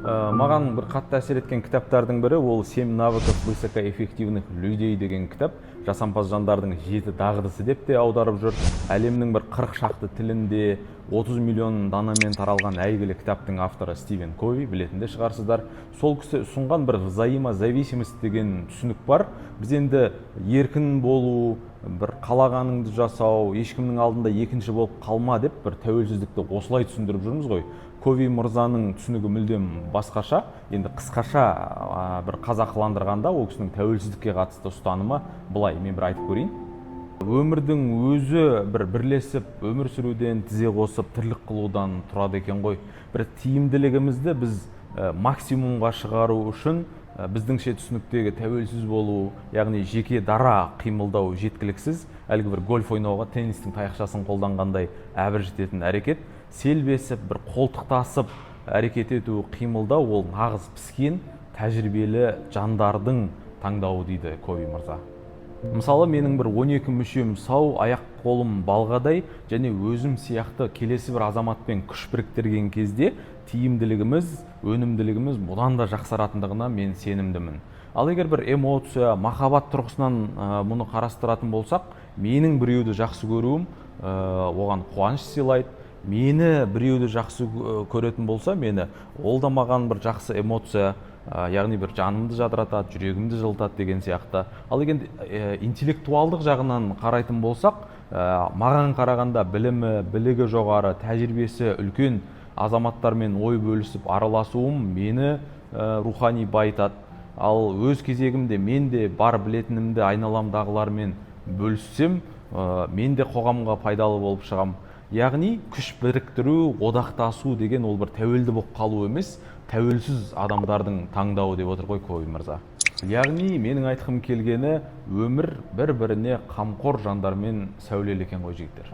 Маған бір қатты әсер еткен кітаптардың бірі ол «7 навыков высокоэффективных людей» деген кітап. Жасампаз жандардың 7 дағдысы деп те аударып жүр. Әлемнің бір 40 шақты тілінде 30 миллион данамен таралған әйгілі кітаптың авторы Стивен Кови, білетін де шығарсыздар. Сол кісі ұсынған бір взаимозависимость деген түсінік бар. Біз енді еркін болу, бір қалағаныңды жасау, ешкімнің алдында екінші болып қалма деп бір тәуелсіздікті осылай түсіндіріп жүрміз ғой. Кови мырзаның түсінігі мүлдем басқаша. Енді қысқаша бір қазақыландырғанда ол кісінің тәуелсіздікке қатысты ұстанымы былай, мен бір айтып көрейін. Өмірдің өзі бірлесіп өмір сүруден, тізе қосып тірлік қылудан тұрады екен ғой. Бір тиімділігімізді біз максимумға шығару үшін біздіңше түсініктегі тәуелсіз болу, яғни жеке дара қимылдау жеткіліксіз, әлгі бір гольф ойнауға теннистің таяқшасын қолданғандай әбір жететін әрекет, селбесіп, бір қолтықтасып әрекет ету, қимылдау ол нағыз піскен тәжірибелі жандардың таңдауы дейді Кови мырза. Мысалы, менің бір 12 мүшем сау, аяқ қолым балғадай және өзім сияқты келесі бір азаматпен күш біріктірген кезде тиімділігіміз, өнімділігіміз бұдан да жақсаратындығына мен сенімдімін. Ал егер бір эмоция, махаббат тұрғысынан мұны қарастыратын болсақ, менің біреуді жақсы көруім оған қуаныш сыйлайды. Мені біреуді жақсы көретін болса, ол да маған бір жақсы эмоция, яғни бір жанымды жадыратады, жүрегімді жылытады деген сияқты. Ал егер интеллектуалдық жағынан қарайтын болсақ, маған қарағанда білімі, білігі жоғары, тәжірибесі үлкен азаматтармен ой бөлісіп араласуым мені рухани байытады. Ал өз кезегімде мен де бар білетінімді айналамдағылармен бөліссем, мен де қоғамға пайдалы болып шығам. Яғни күш біріктіру, одақтасу деген ол бір тәуелді болып қалу емес, тәуелсіз адамдардың таңдауы деп отыр ғой Кови мырза. Яғни менің айтқым келгені, өмір бір-біріне қамқор жандармен сәулелі екен ғой жігіттер.